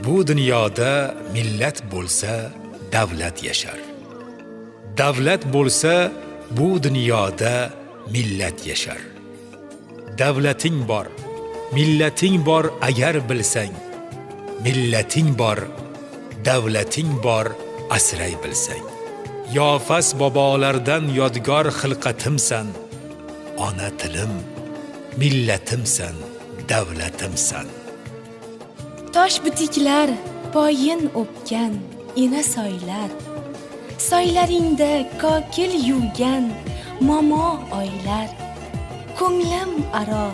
Bu dunyoda millat bo'lsa, davlat yashar. Davlat bo'lsa, bu dunyoda millat yashar. Davlating bor, millating bor agar bilsang, millating bor, davlating bor asray bilsang. Yofas bobolardan yodgor xilqatimsan, ona tilim, millatimsan, davlatimsan. Tosh butiklar poyin o'pgan ina soylar, soylaringda kokil yuvgan momo oylar. Ko'nglim aro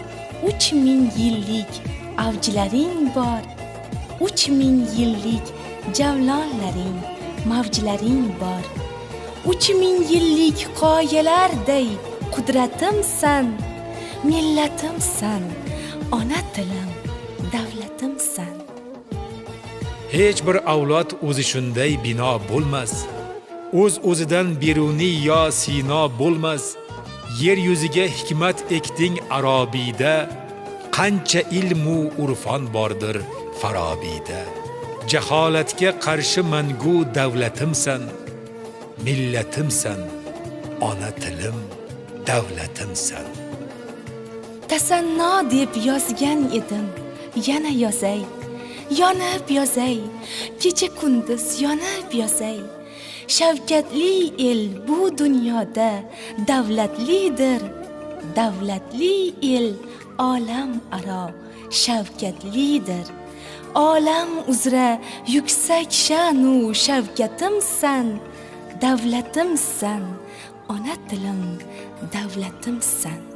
3000 yillik avjlaring bor, 3000 yillik javlonlaring, mavjlaring bor. 3000 yillik qoyalarday qudratimsan, millatimsan, ona tilim, davlatimsan. Hech bir avlod o'zi shunday bino bo'lmas. O'z-o'zidan beruniy yo sino bo'lmas. Yer yuziga hikmat ekding Arobiyda, qancha ilmu urfon bordir Farobiyda. Jaholatga qarshi mangu davlatimsan, millatimsan, ona tilim, davlatimsan. Tasanno deb yozgan edim, yana yozay. Yonib yozay, kecha kunduz yonib yozay. Shavkatli el bu dunyoda davlatlidir. Davlatli el olam aro shavkatlidir. Olam uzra yuksak sha'nu shavkatimsan, davlatimsan, ona tilim, davlatimsan.